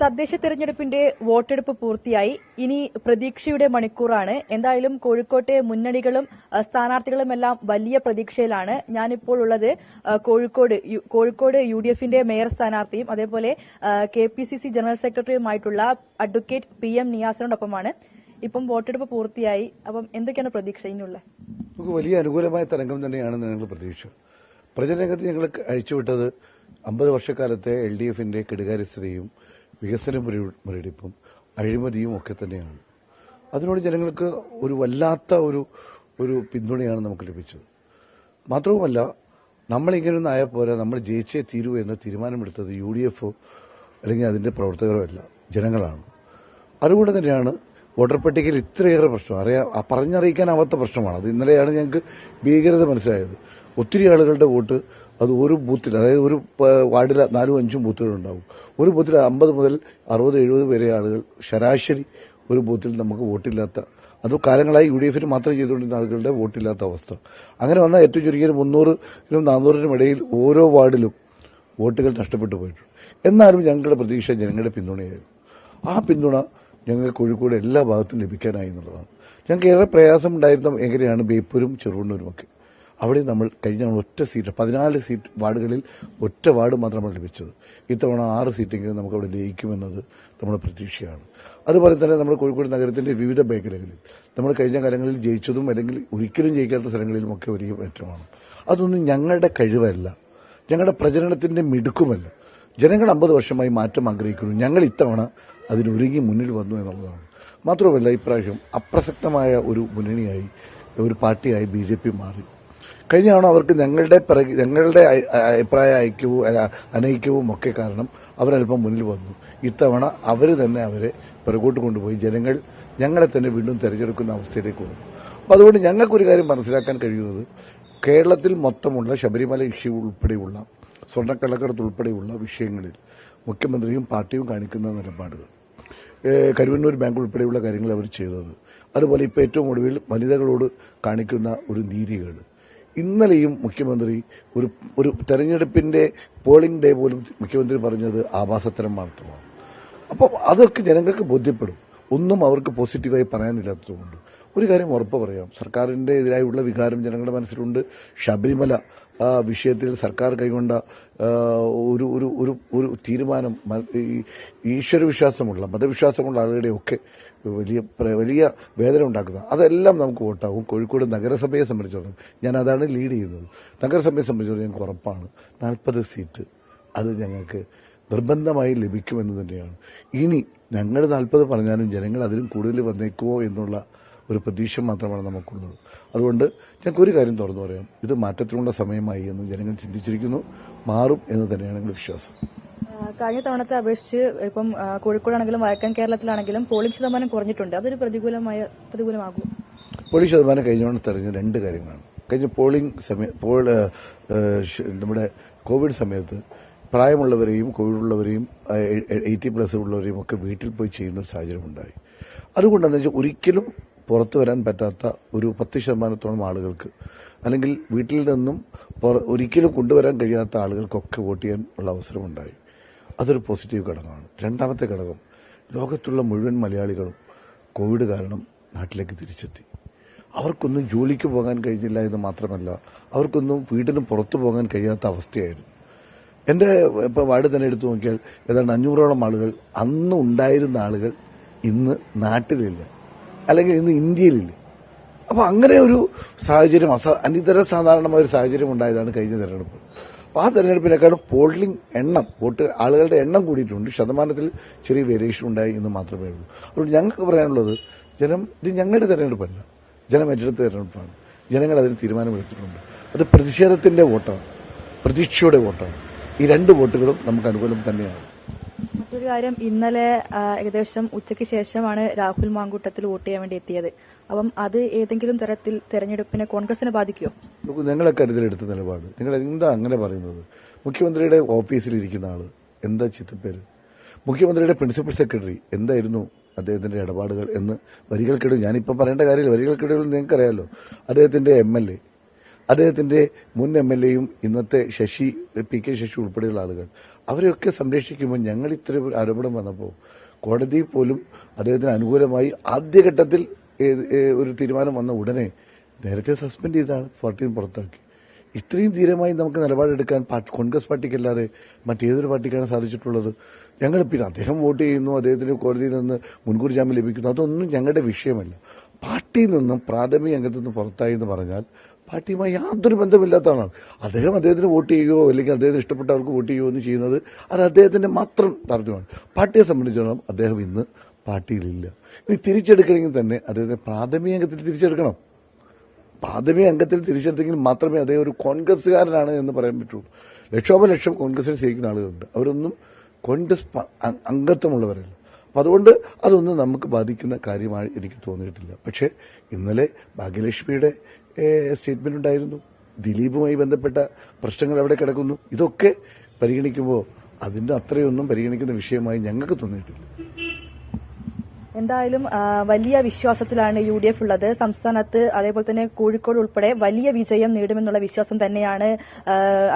തദ്ദേശ തെരഞ്ഞെടുപ്പിന്റെ വോട്ടെടുപ്പ് പൂർത്തിയായി. ഇനി പ്രതീക്ഷയുടെ മണിക്കൂറാണ്. എന്തായാലും കോഴിക്കോട്ടെ മുന്നണികളും സ്ഥാനാർത്ഥികളുമെല്ലാം വലിയ പ്രതീക്ഷയിലാണ്. ഞാനിപ്പോൾ ഉള്ളത് കോഴിക്കോട് UDFന്റെ മേയർ സ്ഥാനാർത്ഥിയും അതേപോലെ KPCC ജനറൽ സെക്രട്ടറിയുമായിട്ടുള്ള അഡ്വക്കേറ്റ് PM നിയാസിനോടൊപ്പമാണ്. ഇപ്പം വോട്ടെടുപ്പ് പൂർത്തിയായി. അപ്പം എന്തൊക്കെയാണ് പ്രതീക്ഷ ഇനിയുള്ള? നമുക്ക് വലിയ അനുകൂലമായ തരംഗം തന്നെയാണ് ഞങ്ങൾ പ്രതീക്ഷ. പ്രചരണരംഗത്ത് ഞങ്ങൾ അഴിച്ചുവിട്ടത് 50 വർഷക്കാലത്തെ LDFന്റെ കെടുകാര്യസ്ഥതയും വികസന മുരടിപ്പും അഴിമതിയും ഒക്കെ തന്നെയാണ്. അതിനോട് ജനങ്ങൾക്ക് ഒരു വല്ലാത്ത ഒരു പിന്തുണയാണ് നമുക്ക് ലഭിച്ചത്. മാത്രവുമല്ല, നമ്മളിങ്ങനെയൊന്നും ആയാൽ പോരാ, നമ്മൾ ജയിച്ചേ തീരൂ എന്ന തീരുമാനമെടുത്തത് UDF അല്ലെങ്കിൽ അതിന്റെ പ്രവർത്തകരോ അല്ല, ജനങ്ങളാണ്. അതുകൊണ്ട് തന്നെയാണ് വോട്ടർ പട്ടികയിൽ ഇത്രയേറെ പ്രശ്നം പറഞ്ഞറിയിക്കാനാവാത്ത പ്രശ്നമാണ്. അത് ഇന്നലെയാണ് ഞങ്ങൾക്ക് ഭീകരത മനസ്സിലായത്. ഒത്തിരി ആളുകളുടെ വോട്ട് അത് ഒരു ബൂത്തിൽ, അതായത് ഒരു വാർഡിൽ 4-5 ബൂത്തുകളുണ്ടാവും. ഒരു ബൂത്തിൽ 50 മുതൽ 60-70 വരെ ആളുകൾ ശരാശരി ഒരു ബൂത്തിൽ നമുക്ക് വോട്ടില്ലാത്ത, അത് കാലങ്ങളായി UDFന് മാത്രം ചെയ്തുകൊണ്ടിരുന്ന ആളുകളുടെ വോട്ടില്ലാത്ത അവസ്ഥ. അങ്ങനെ വന്നാൽ ഏറ്റവും ചുരുങ്ങിയ 300-നും 400-നും ഇടയിൽ ഓരോ വാർഡിലും വോട്ടുകൾ നഷ്ടപ്പെട്ടു പോയിട്ടുണ്ട്. എന്നാലും ഞങ്ങളുടെ പ്രതീക്ഷ ജനങ്ങളുടെ പിന്തുണയായിരുന്നു. ആ പിന്തുണ ഞങ്ങൾക്ക് കോഴിക്കോട് എല്ലാ ഭാഗത്തും ലഭിക്കാനായി എന്നുള്ളതാണ്. ഞങ്ങൾക്ക് ഏറെ പ്രയാസം ഉണ്ടായിരുന്ന എങ്ങനെയാണ് ബേപ്പൂരും ചെറുവണ്ണൂരുമൊക്കെ. അവിടെ നമ്മൾ കഴിഞ്ഞ ഒറ്റ സീറ്റ്, 14 വാർഡുകളിൽ ഒറ്റ വാർഡ് മാത്രമാണ് ലഭിച്ചത്. ഇത്തവണ 6 സീറ്റെങ്കിലും നമുക്ക് അവിടെ ലയിക്കുമെന്നത് നമ്മുടെ പ്രതീക്ഷയാണ്. അതുപോലെ തന്നെ നമ്മുടെ കോഴിക്കോട് നഗരത്തിന്റെ വിവിധ മേഖലകളിൽ നമ്മൾ കഴിഞ്ഞ കാലങ്ങളിൽ ജയിച്ചതും അല്ലെങ്കിൽ ഒരിക്കലും ജയിക്കാത്ത സ്ഥലങ്ങളിലുമൊക്കെ വലിയ മാറ്റമാണ്. അതൊന്നും ഞങ്ങളുടെ കഴിവല്ല, ഞങ്ങളുടെ പ്രചരണത്തിന്റെ മിടുക്കുമല്ല. ജനങ്ങൾ 50 വർഷമായി മാറ്റം ആഗ്രഹിക്കുന്നു. ഞങ്ങൾ ഇത്തവണ അതിനൊരുങ്ങി മുന്നിൽ വന്നു എന്നുള്ളതാണ്. മാത്രമല്ല, ഇപ്രാവശ്യം അപ്രസക്തമായ ഒരു മുന്നണിയായി, ഒരു പാർട്ടിയായി BJP മാറി. കഴിഞ്ഞ തവണ അവർക്ക് ഞങ്ങളുടെ അഭിപ്രായ അനൈക്യവും ഒക്കെ കാരണം അവരല്പം മുന്നിൽ വന്നു. ഇത്തവണ അവർ തന്നെ അവരെ പിറകോട്ട് കൊണ്ടുപോയി ജനങ്ങൾ ഞങ്ങളെ തന്നെ വീണ്ടും തെരഞ്ഞെടുക്കുന്ന അവസ്ഥയിലേക്ക് വന്നു. അപ്പോൾ അതുകൊണ്ട് ഞങ്ങൾക്കൊരു കാര്യം മനസ്സിലാക്കാൻ കഴിയുന്നത്, കേരളത്തിൽ മൊത്തമുള്ള ശബരിമല ഇഷ്യൂ ഉൾപ്പെടെയുള്ള സ്വർണ്ണക്കള്ളക്കടത്ത് ഉൾപ്പെടെയുള്ള വിഷയങ്ങളിൽ മുഖ്യമന്ത്രിയും പാർട്ടിയും കാണിക്കുന്ന നിലപാടുകൾ, കരുവന്നൂർ ബാങ്ക് ഉൾപ്പെടെയുള്ള കാര്യങ്ങൾ അവർ ചെയ്തത്, അതുപോലെ ഇപ്പോൾ ഏറ്റവും ഒടുവിൽ വനിതകളോട് കാണിക്കുന്ന ഒരു നീതികേട്. ഇന്നലെയും മുഖ്യമന്ത്രി ഒരു തെരഞ്ഞെടുപ്പിന്റെ പോളിംഗ് ഡേ പോലും മുഖ്യമന്ത്രി പറഞ്ഞത് ആഭാസത്തരം മാത്രമാണ്. അപ്പോൾ അതൊക്കെ ജനങ്ങൾക്ക് ബോധ്യപ്പെടും. ഒന്നും അവർക്ക് പോസിറ്റീവായി പറയാനില്ലാത്തതുകൊണ്ട് ഒരു കാര്യം ഉറപ്പ് പറയാം, സർക്കാരിന്റെ എതിരായുള്ള വികാരം ജനങ്ങളുടെ മനസ്സിലുണ്ട്. ശബരിമല വിഷയത്തിൽ സർക്കാർ കൈകൊണ്ട ഒരു തീരുമാനം ഈശ്വരവിശ്വാസമുള്ള, മതവിശ്വാസമുള്ള ആളുകളുടെയൊക്കെ വലിയ വേദന ഉണ്ടാക്കുന്ന, അതെല്ലാം നമുക്ക് വോട്ടാകും. കോഴിക്കോട് നഗരസഭയെ സംബന്ധിച്ചിടത്തോളം ഞാൻ അതാണ് ലീഡ് ചെയ്യുന്നത്. നഗരസഭയെ സംബന്ധിച്ചിടത്തോളം ഞങ്ങൾക്ക് ഉറപ്പാണ് 40 സീറ്റ് അത് ഞങ്ങൾക്ക് നിർബന്ധമായി ലഭിക്കുമെന്ന് തന്നെയാണ്. ഇനി ഞങ്ങൾ 40 പറഞ്ഞാലും ജനങ്ങൾ അതിലും കൂടുതൽ വന്നേക്കുമോ എന്നുള്ള ഒരു പ്രതീക്ഷ മാത്രമാണ് നമുക്കുള്ളത്. അതുകൊണ്ട് ഞങ്ങൾക്ക് ഒരു കാര്യം തുറന്നു പറയാം, ഇത് മാറ്റത്തിനുള്ള സമയമായി എന്ന് ജനങ്ങൾ ചിന്തിച്ചിരിക്കുന്നു. മാറും എന്ന് തന്നെയാണ് ഞങ്ങളുടെ വിശ്വാസം. കഴിഞ്ഞ തവണത്തെ അപേക്ഷിച്ച് ഇപ്പം കോഴിക്കോടാണെങ്കിലും വടക്കൻ കേരളത്തിലാണെങ്കിലും പോളിംഗ് ശതമാനം കുറഞ്ഞിട്ടുണ്ട്. അതൊരു പ്രതികൂലമാകും. പോളിംഗ് ശതമാനം കഴിഞ്ഞ തവണ തെരഞ്ഞ 2 കാര്യങ്ങളാണ്. കഴിഞ്ഞ നമ്മുടെ കോവിഡ് സമയത്ത് പ്രായമുള്ളവരെയും കോവിഡുള്ളവരെയും 80+ ഉള്ളവരെയും ഒക്കെ വീട്ടിൽ പോയി ചെയ്യുന്ന ഒരു സാഹചര്യം ഉണ്ടായി. അതുകൊണ്ടെന്ന് വെച്ചാൽ ഒരിക്കലും പുറത്തു വരാൻ പറ്റാത്ത ഒരു 10% ആളുകൾക്ക്, അല്ലെങ്കിൽ വീട്ടിൽ നിന്നും ഒരിക്കലും കൊണ്ടുവരാൻ കഴിയാത്ത ആളുകൾക്കൊക്കെ വോട്ട് ചെയ്യാൻ ഉള്ള അവസരമുണ്ടായി. അതൊരു പോസിറ്റീവ് ഘടകമാണ്. രണ്ടാമത്തെ ഘടകം, ലോകത്തുള്ള മുഴുവൻ മലയാളികളും കോവിഡ് കാരണം നാട്ടിലേക്ക് തിരിച്ചെത്തി. അവർക്കൊന്നും ജോലിക്ക് പോകാൻ കഴിഞ്ഞില്ല എന്ന് മാത്രമല്ല, അവർക്കൊന്നും വീട്ടിലും പുറത്തു പോകാൻ കഴിയാത്ത അവസ്ഥയായിരുന്നു. എന്റെ ഇപ്പോൾ വാർഡ് തന്നെ എടുത്തു നോക്കിയാൽ ഏതാണ്ട് 500ഓളം ആളുകൾ, അന്ന് ഉണ്ടായിരുന്ന ആളുകൾ ഇന്ന് നാട്ടിലില്ല, അല്ലെങ്കിൽ ഇന്ന് ഇന്ത്യയിലില്ല. അപ്പോൾ അങ്ങനെ ഒരു സാഹചര്യം, അനിതര സാധാരണമായ ഒരു സാഹചര്യം ഉണ്ടായതാണ് കഴിഞ്ഞ തെരഞ്ഞെടുപ്പ്. അപ്പോൾ ആ തെരഞ്ഞെടുപ്പിനേക്കാളും പോളിംഗ് എണ്ണം, ആളുകളുടെ എണ്ണം കൂടിയിട്ടുണ്ട്. ശതമാനത്തിൽ ചെറിയ വേരിയേഷൻ ഉണ്ടായി എന്ന് മാത്രമേ ഉള്ളൂ. അതുകൊണ്ട് ഞങ്ങൾക്ക് പറയാനുള്ളത്, ഇത് ഞങ്ങളുടെ തെരഞ്ഞെടുപ്പല്ല, ജനം ഏറ്റെടുത്ത തെരഞ്ഞെടുപ്പാണ്. ജനങ്ങൾ അതിന് തീരുമാനമെടുത്തിട്ടുണ്ട്. അത് പ്രതിഷേധത്തിന്റെ വോട്ടാണ്, പ്രതീക്ഷയുടെ വോട്ടാണ്. ഈ 2 വോട്ടുകളും നമുക്ക് അനുകൂലം തന്നെയാണ്. മറ്റൊരു കാര്യം, ഇന്നലെ ഏകദേശം ഉച്ചയ്ക്ക് ശേഷമാണ് രാഹുൽ മാങ്കൂട്ടത്തിൽ വോട്ട് ചെയ്യാൻ വേണ്ടി എത്തിയത്. അപ്പം അത് ഏതെങ്കിലും തരത്തിൽ തെരഞ്ഞെടുപ്പിനെ കോൺഗ്രസിനെ ബാധിക്കുമോ? ഞങ്ങളെ കരുതലെടുത്ത നിലപാട്. നിങ്ങൾ എന്താ അങ്ങനെ പറയുന്നത്? മുഖ്യമന്ത്രിയുടെ ഓഫീസിലിരിക്കുന്ന ആള് എന്താ ചിത്തപ്പേര്? മുഖ്യമന്ത്രിയുടെ പ്രിൻസിപ്പൽ സെക്രട്ടറി എന്തായിരുന്നു അദ്ദേഹത്തിന്റെ ഇടപാടുകൾ എന്ന് വരികൾക്കിടയിൽ, ഞാനിപ്പം പറയേണ്ട കാര്യമില്ല, വരികൾക്കിടയിൽ നിങ്ങൾക്കറിയാലോ. അദ്ദേഹത്തിന്റെ MLA, അദ്ദേഹത്തിന്റെ മുൻ MLAയും ഇന്നത്തെ PK ശശി ഉൾപ്പെടെയുള്ള ആളുകൾ, അവരെയൊക്കെ സംരക്ഷിക്കുമ്പോൾ ഞങ്ങൾ ഇത്രയും ഒരു ആരോപണം വന്നപ്പോൾ കോടതി പോലും അദ്ദേഹത്തിന് അനുകൂലമായി ആദ്യഘട്ടത്തിൽ ഒരു തീരുമാനം വന്ന ഉടനെ നേരത്തെ സസ്പെൻഡ് ചെയ്താണ്, പാർട്ടിയിൽ നിന്ന് പുറത്താക്കി. ഇത്രയും ധീരമായി നമുക്ക് നിലപാടെടുക്കാൻ കോൺഗ്രസ് പാർട്ടിക്കല്ലാതെ മറ്റേതൊരു പാർട്ടിക്കാണ് സാധിച്ചിട്ടുള്ളത്? ഞങ്ങൾ പിന്നെ അദ്ദേഹം വോട്ട് ചെയ്യുന്നു, അദ്ദേഹത്തിന് കോടതിയിൽ നിന്ന് മുൻകൂർ ജാമ്യം ലഭിക്കുന്നു, അതൊന്നും ഞങ്ങളുടെ വിഷയമല്ല. പാർട്ടിയിൽ നിന്നും പ്രാഥമിക അംഗത്തിൽ നിന്ന് പുറത്തായി എന്ന് പറഞ്ഞാൽ പാർട്ടിയുമായി യാതൊരു ബന്ധമില്ലാത്തതാണ്. അദ്ദേഹത്തിന് വോട്ട് ചെയ്യുകയോ അല്ലെങ്കിൽ അദ്ദേഹത്തിന് ഇഷ്ടപ്പെട്ടവർക്ക് വോട്ട് ചെയ്യുകയോ എന്ന് ചെയ്യുന്നത് അത് അദ്ദേഹത്തിന്റെ മാത്രം താല്പര്യമാണ്. പാർട്ടിയെ സംബന്ധിച്ചിടത്തോളം അദ്ദേഹം ഇന്ന് പാർട്ടിയിലില്ല. ഇനി തിരിച്ചെടുക്കണമെങ്കിൽ തന്നെ അദ്ദേഹത്തെ പ്രാഥമിക അംഗത്തിൽ തിരിച്ചെടുക്കണം. പ്രാഥമിക അംഗത്തിൽ തിരിച്ചെടുത്തെങ്കിൽ മാത്രമേ അദ്ദേഹം ഒരു കോൺഗ്രസ്സുകാരനാണ് എന്ന് പറയാൻ പറ്റുള്ളൂ. ലക്ഷോപലക്ഷം കോൺഗ്രസിനെ സ്നേഹിക്കുന്ന ആളുകളുണ്ട്, അവരൊന്നും കോൺഗ്രസ് അംഗത്വമുള്ളവരല്ല. അപ്പം അതുകൊണ്ട് അതൊന്നും നമുക്ക് ബാധിക്കുന്ന കാര്യമായി എനിക്ക് തോന്നിയിട്ടില്ല. പക്ഷേ ഇന്നലെ ഭാഗ്യലക്ഷ്മിയുടെ സ്റ്റേറ്റ്മെന്റ് ഉണ്ടായിരുന്നു, ദിലീപുമായി ബന്ധപ്പെട്ട പ്രശ്നങ്ങൾ അവിടെ കിടക്കുന്നു. ഇതൊക്കെ പരിഗണിക്കുമ്പോൾ അതിന്റെ അത്രയൊന്നും പരിഗണിക്കുന്ന വിഷയമായി ഞങ്ങൾക്ക് തോന്നിയിട്ടില്ല. എന്തായാലും വലിയ വിശ്വാസത്തിലാണ് UDF ഉള്ളത്. സംസ്ഥാനത്ത് അതേപോലെ തന്നെ കോഴിക്കോട് ഉൾപ്പെടെ വലിയ വിജയം നേടുമെന്നുള്ള വിശ്വാസം തന്നെയാണ്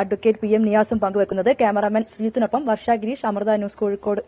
അഡ്വക്കേറ്റ് PM നിയാസും പങ്കുവെക്കുന്നത്. ക്യാമറാമാൻ ശ്രീജിത്തിനൊപ്പം വർഷ ഗിരീഷ്, അമൃത ന്യൂസ്, കോഴിക്കോട്.